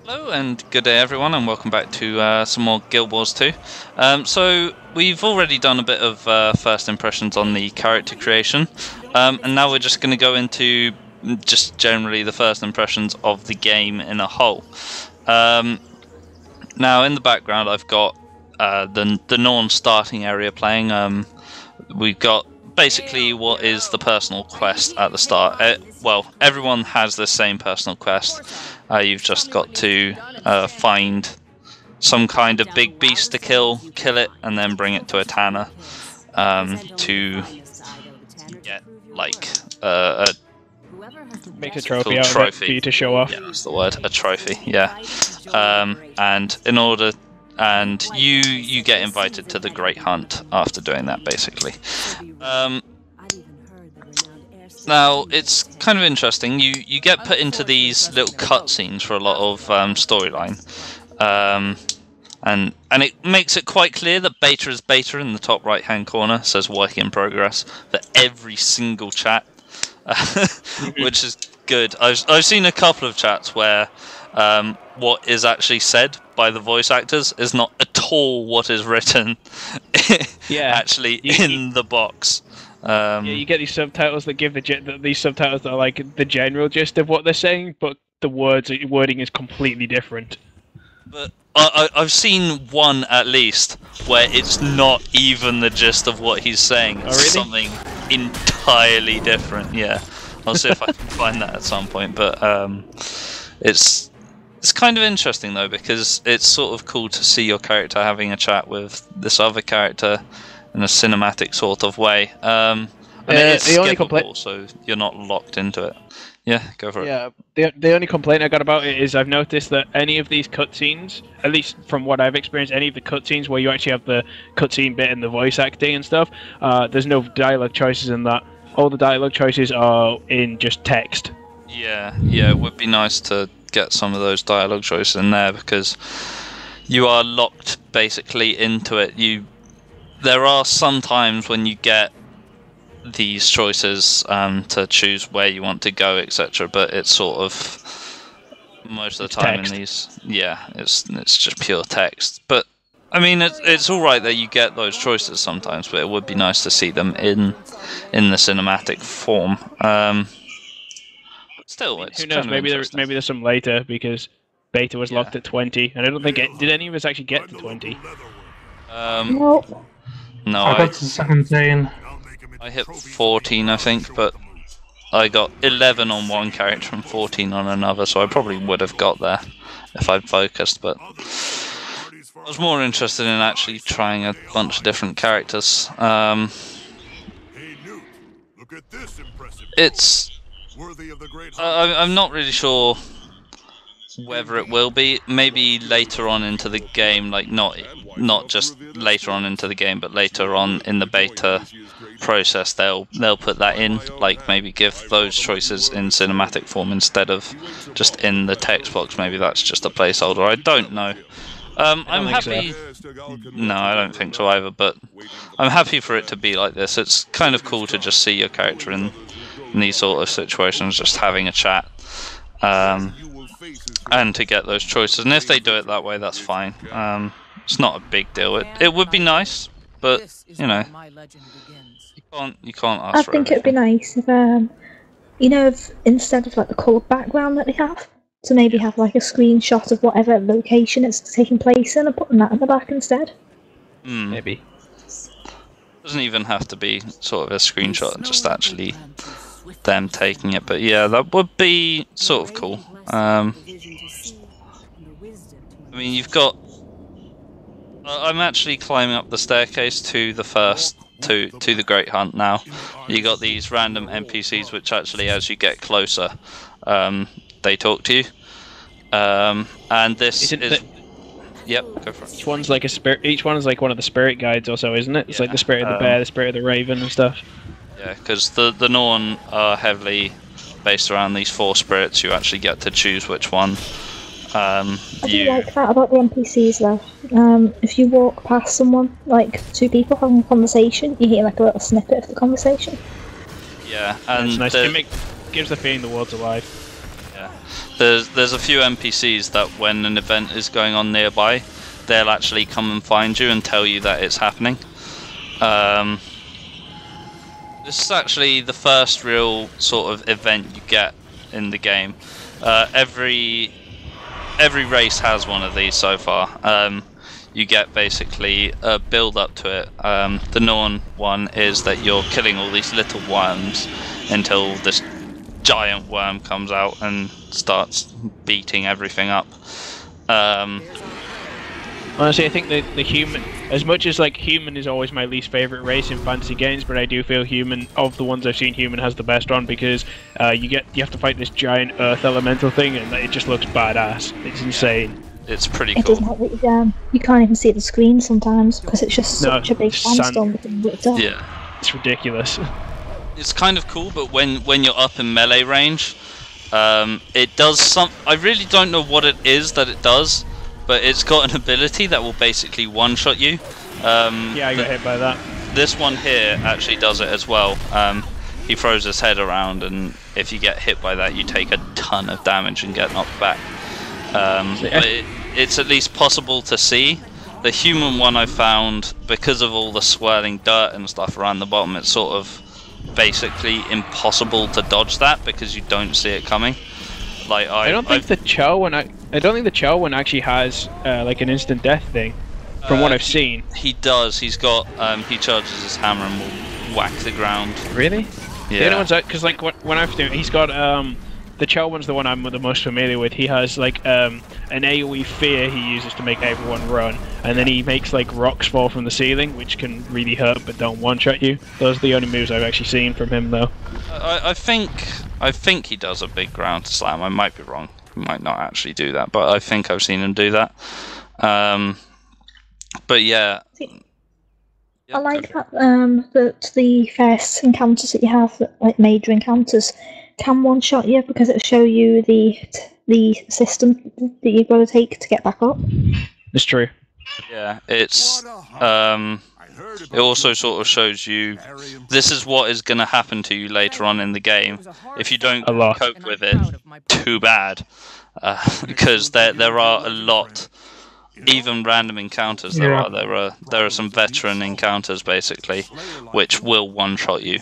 Hello and good day everyone, and welcome back to some more Guild Wars 2. So we've already done a bit of first impressions on the character creation, and now we're just going to go into just generally the first impressions of the game in a whole. Now in the background I've got the Norn starting area playing. We've got basically what is the personal quest at the start. Well, everyone has the same personal quest. You've just got to find some kind of big beast to kill it, and then bring it to a tanner to get like make a trophy out of it for you to show off. Yeah, that's the word, a trophy. Yeah, and in order. And you get invited to the Great Hunt after doing that, basically. Now it's kind of interesting. You get put into these little cutscenes for a lot of storyline, and it makes it quite clear that beta is beta. In the top right hand corner it says work in progress for every single chat, which is good. I've seen a couple of chats where what is actually said by the voice actors is not at all what is written actually in the box. Yeah, you get these subtitles that give these subtitles that are like the general gist of what they're saying, but the wording is completely different. But I've seen one at least where it's not even the gist of what he's saying. It's something entirely different. Yeah, I'll see if I can find that at some point. But it's kind of interesting though, because it's sort of cool to see your character having a chat with this other character in a cinematic sort of way. And it's skippable, so you're not locked into it. Yeah, go for it. Yeah, the only complaint I got about it is I've noticed that any of these cutscenes, at least from what I've experienced, any of the cutscenes where you actually have the cutscene bit and the voice acting and stuff, there's no dialogue choices in that. All the dialogue choices are in just text. Yeah, it would be nice to get some of those dialogue choices in there, because you are locked basically into it. There are some times when you get these choices to choose where you want to go, etc., but it's sort of most of the time text. In these, it's just pure text. But I mean, it's all right that you get those choices sometimes, but it would be nice to see them in the cinematic form. Still, it's who knows? Maybe there's some later, because beta was locked at 20, and I don't think did any of us actually get to 20. Nope. No, I got to 17. I hit 14, I think, but I got 11 on one character and 14 on another, so I probably would have got there if I'd focused. But I was more interested in actually trying a bunch of different characters. I'm not really sure whether it will be. Maybe later on into the game, like not just later on into the game, but later on in the beta process, they'll put that in. Like maybe give those choices in cinematic form instead of just in the text box. Maybe that's just a placeholder. I don't know. I'm happy. So. No, I don't think so either. But I'm happy for it to be like this. It's kind of cool to just see your character in these sort of situations, just having a chat, and to get those choices. And if they do it that way, that's fine. It's not a big deal. It would be nice, but you know, you can't ask. I think it'd be nice if if instead of like the coloured background that they have, to maybe have like a screenshot of whatever location it's taking place in, and putting that in the back instead. Maybe. Doesn't even have to be sort of a screenshot, just actually them taking it. But yeah, that would be sort of cool. I mean, you've got. I'm actually climbing up the staircase to the to the Great Hunt now. You got these random NPCs, which actually, as you get closer, they talk to you. And this is. Yep, go for it. Each one's like a spirit. Each one is like one of the spirit guides, also, isn't it? It's like the spirit of the bear, the spirit of the raven, and stuff. Yeah, because the Norn are heavily based around these 4 spirits. You actually get to choose which one. I do like that about the NPCs though. If you walk past someone, like 2 people having a conversation, you hear like a little snippet of the conversation. Yeah, and it's nice. It gives the feeling the world's alive. Yeah, There's a few NPCs that when an event is going on nearby, they'll actually come and find you and tell you that it's happening. This is actually the first real sort of event you get in the game. Every race has one of these so far. You get basically a build up to it. The Norn one is that you're killing all these little worms until this giant worm comes out and starts beating everything up. Honestly, I think the human, as much as like human is always my least favorite race in fantasy games, but I do feel human, of the ones I've seen, human has the best one because you have to fight this giant earth elemental thing, and it just looks badass. It's insane. It's pretty It cool. doesn't help that you can't even see the screen sometimes because it's just such a big sandstorm being whipped up. Yeah, it's ridiculous. It's kind of cool, but when you're up in melee range, it does some. I really don't know what it is that it does, but it's got an ability that will basically one-shot you. Yeah, I got hit by that. This one here actually does it as well. He throws his head around, and if you get hit by that, you take a ton of damage and get knocked back. But it's at least possible to see. The human one I found, because of all the swirling dirt and stuff around the bottom, it's sort of basically impossible to dodge that because you don't see it coming. Like I don't think the Cho one. I don't think the Cho one actually has like an instant death thing. From what I've seen, he does. He's got. He charges his hammer and will whack the ground. Really? Yeah. The other ones, because like when I've seen, he's got the Cho one's the one I'm the most familiar with. He has like an AoE fear he uses to make everyone run, and then he makes like rocks fall from the ceiling, which can really hurt but don't one-shot you. Those are the only moves I've actually seen from him, though. I think he does a big ground slam. I might be wrong. He might not actually do that, but I think I've seen him do that. But yeah. I like that the first encounters that you have, like major encounters, can one-shot you because it'll show you the system that you've got to take to get back up. It's true. Yeah, it's it also sort of shows you this is what is going to happen to you later on in the game if you don't cope with it too bad, because there are a lot. Even random encounters there are some veteran encounters basically which will one-shot you.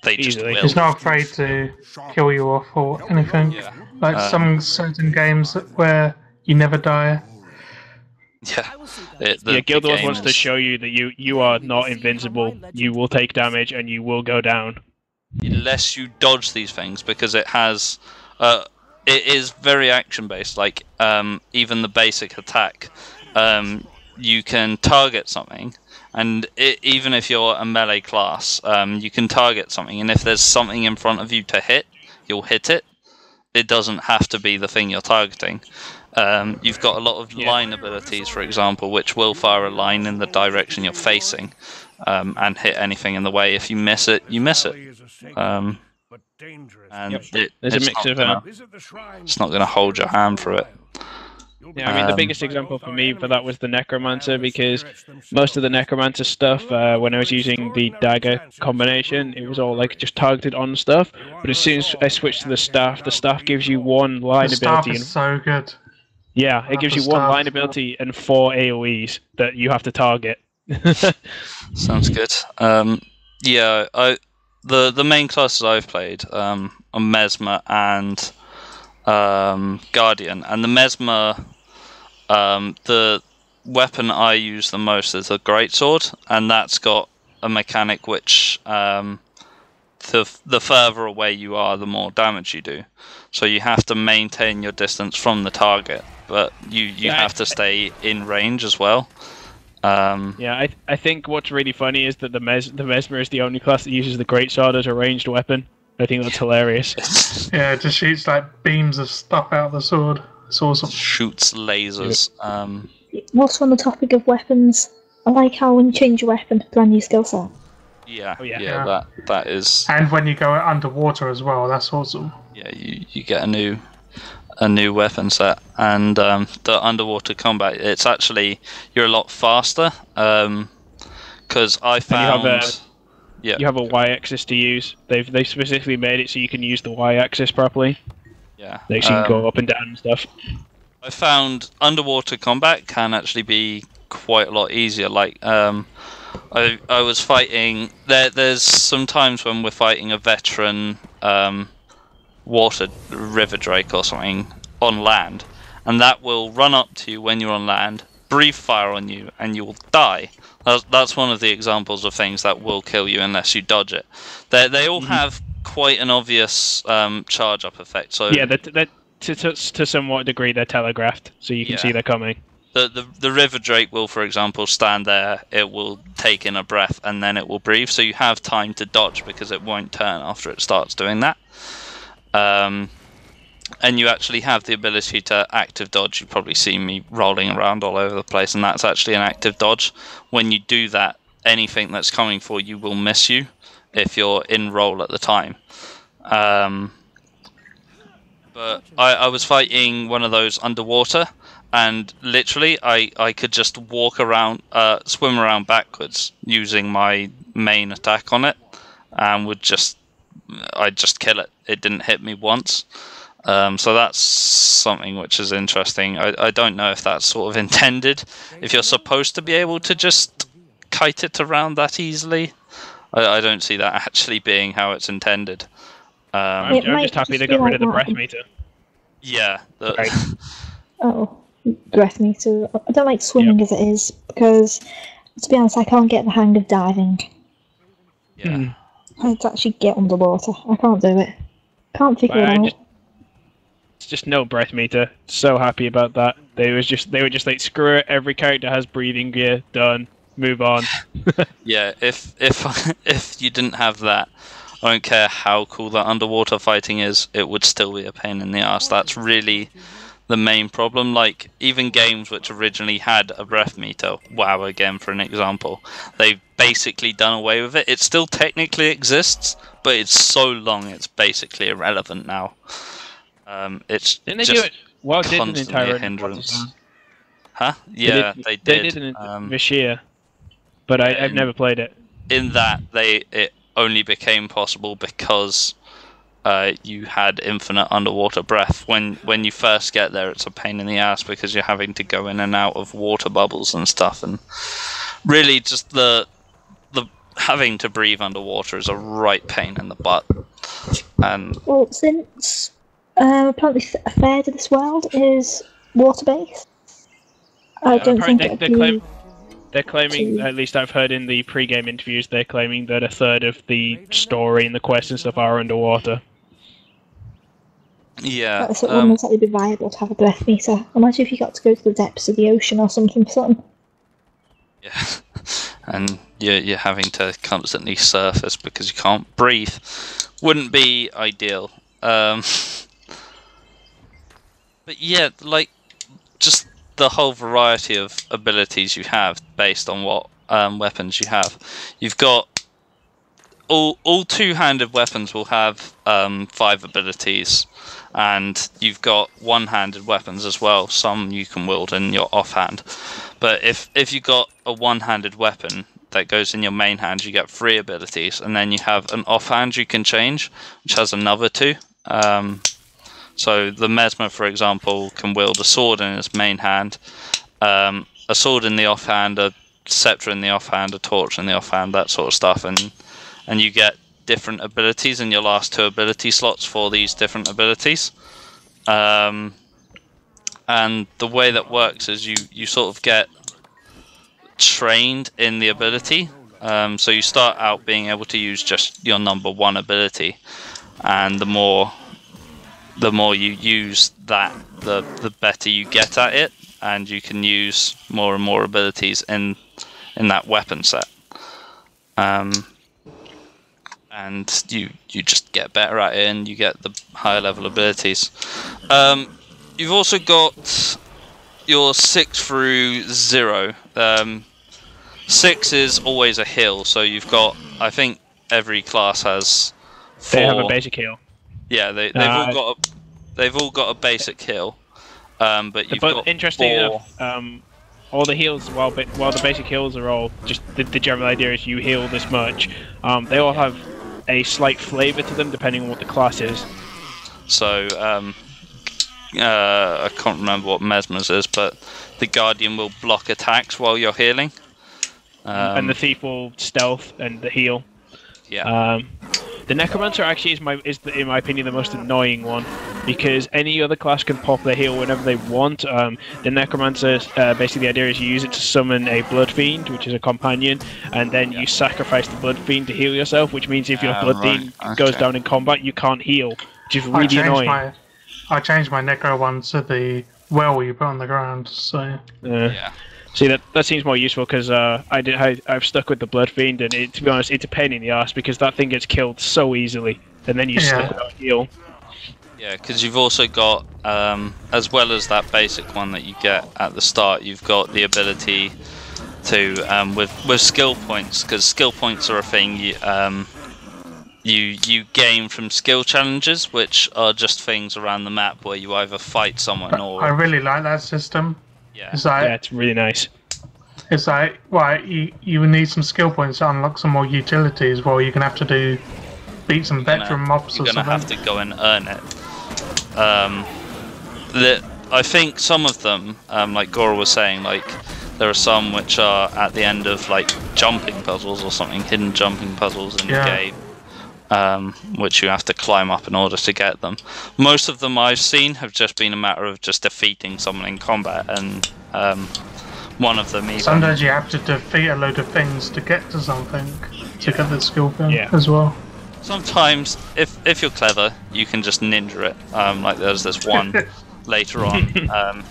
They just will. He's not afraid to kill you off or anything. Yeah. Like some certain games where you never die. Yeah. Guild Wars wants to show you that you are not invincible. You will take damage and you will go down. Unless you dodge these things, because it has it is very action based. Like even the basic attack, you can target something, and even if you're a melee class, you can target something, and if there's something in front of you to hit, you'll hit it. It doesn't have to be the thing you're targeting. You've got a lot of line abilities, for example, which will fire a line in the direction you're facing and hit anything in the way. If you miss it, you miss it. And there's a mix of it's not going to hold your hand for it. Yeah, I mean, the biggest example for me for that was the Necromancer, because most of the Necromancer stuff, when I was using the dagger combination, it was all like just targeted on stuff. But as soon as I switched to the staff gives you one line ability. The staff is so good. Yeah, it gives you one line ability and 4 AoEs that you have to target. Sounds good. Yeah, the main classes I've played are Mesmer and Guardian, and the Mesmer, the weapon I use the most is a greatsword, and that's got a mechanic which the further away you are, the more damage you do. So you have to maintain your distance from the target, but you have to stay in range as well. Yeah, I think what's really funny is that the Mesmer is the only class that uses the greatsword as a ranged weapon. I think that's hilarious. Yeah, it just shoots like beams of stuff out of the sword. It's awesome. Shoots lasers. Whilst on the topic of weapons, I like how when you change your weapon, brand new skill set. Yeah, that is. And when you go underwater as well, that's awesome. Yeah, you get a new weapon set, and the underwater combat. It's actually you're a lot faster. Because I found. You have a Y-axis to use. They've specifically made it so you can use the Y-axis properly. Yeah. Like, so you can go up and down and stuff. I found underwater combat can actually be quite a lot easier. Like, I was fighting. There's some times when we're fighting a veteran water river drake or something on land, and that will run up to you when you're on land, breathe fire on you, and you will die. That's one of the examples of things that will kill you unless you dodge it. They all have quite an obvious charge up effect. So yeah, to somewhat degree they're telegraphed, so you can see they're coming. The river drake will, for example, stand there. It will take in a breath and then it will breathe. So you have time to dodge because it won't turn after it starts doing that. And you actually have the ability to active dodge. You probably see me rolling around all over the place, and that's actually an active dodge. When you do that, anything that's coming for you will miss you if you're in roll at the time. But I was fighting one of those underwater, and literally I could just walk around, swim around backwards using my main attack on it, and I'd just kill it. It didn't hit me once. So that's something which is interesting. I don't know if that's sort of intended. If you're supposed to be able to just kite it around that easily, I don't see that actually being how it's intended. I'm just happy they got rid of the breath meter. Yeah. Breath meter. I don't like swimming as it is, because, to be honest, I can't get the hang of diving. Yeah. I had to actually get underwater. I can't do it. Can't figure it out. It's just no breath meter. So happy about that. They were just like, screw it. Every character has breathing gear. Done. Move on. Yeah. If you didn't have that, I don't care how cool that underwater fighting is. It would still be a pain in the ass. That's really the main problem. Like, even games which originally had a breath meter, WoW again for an example, they've basically done away with it. It still technically exists, but it's so long it's basically irrelevant now. It's Didn't they just do it? WoW did an constantly entire a hindrance. Huh? Yeah, they did. They did it this year, but I've never played it. In that, it only became possible because you had infinite underwater breath. When you first get there, it's a pain in the ass because you're having to go in and out of water bubbles and stuff, and really just the having to breathe underwater is a right pain in the butt. And well, since apparently a third of this world is water-based, I don't think they're claiming, at least I've heard in the pre-game interviews, they're claiming that a third of the story and the quests and stuff are underwater. Yeah. It wouldn't exactly be viable to have a breath meter. Imagine if you got to go to the depths of the ocean or something. Yeah. And you're having to constantly surface because you can't breathe. Wouldn't be ideal. But yeah, like, just the whole variety of abilities you have based on what weapons you have. You've got all two-handed weapons will have 5 abilities, and you've got one-handed weapons as well. Some you can wield in your offhand, but if you got a one-handed weapon that goes in your main hand, you get 3 abilities, and then you have an offhand you can change, which has another 2. So the Mesmer, for example, can wield a sword in his main hand, a sword in the offhand, a scepter in the offhand, a torch in the offhand, that sort of stuff, and you get different abilities in your last 2 ability slots for these different abilities. And the way that works is you sort of get trained in the ability. So you start out being able to use just your number 1 ability, and the more you use that, the better you get at it, and you can use more and more abilities in that weapon set. And you just get better at it, and you get the higher level abilities. You've also got your 6 through 0. 6 is always a heal, so you've got, I think every class has 4. They have a basic heal. Yeah, they've all got a basic heal. But you've got interesting 4. enough, all the heals, while the basic heals are all just the general idea is you heal this much. They all have a slight flavour to them depending on what the class is. So I can't remember what Mesmer's is, but the Guardian will block attacks while you're healing. And the Thief will stealth and the heal. Yeah. The Necromancer actually is in my opinion the most annoying one, because any other class can pop their heal whenever they want. The Necromancer, basically the idea is you use it to summon a Blood Fiend, which is a companion, and then you sacrifice the Blood Fiend to heal yourself, which means if your Blood Fiend goes down in combat, you can't heal, which is really annoying. I changed my Necro one to the well you put on the ground, so... Yeah. See, that seems more useful, because I've stuck with the Blood Fiend, and to be honest, it's a pain in the arse, because that thing gets killed so easily, and then you're stuck without heal. Yeah, because you've also got, as well as that basic one that you get at the start, you've got the ability to, with skill points, because skill points are a thing you gain from skill challenges, which are just things around the map where you either fight someone or... I really like that system. Yeah. It's really nice. It's like, you need some skill points to unlock some more utilities, well, you're going to have to beat some veteran mobs or something. You're going to have to go and earn it. I think some of them, like Gora was saying, like, there are some which are at the end of, like, jumping puzzles or something, hidden jumping puzzles in the game, which you have to climb up in order to get them. Most of them I've seen have just been a matter of just defeating someone in combat, and one of them even... Sometimes you have to defeat a load of things to get to something, to get the skill thing as well. Sometimes, if you're clever, you can just ninja it. Like there's this one later on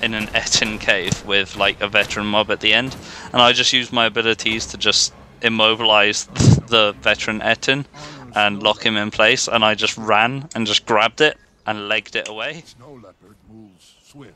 in an Etin cave with like a veteran mob at the end, and I just used my abilities to just immobilize the veteran Etin and lock him in place, and I just ran and just grabbed it and legged it away. Snow leopard moves swift.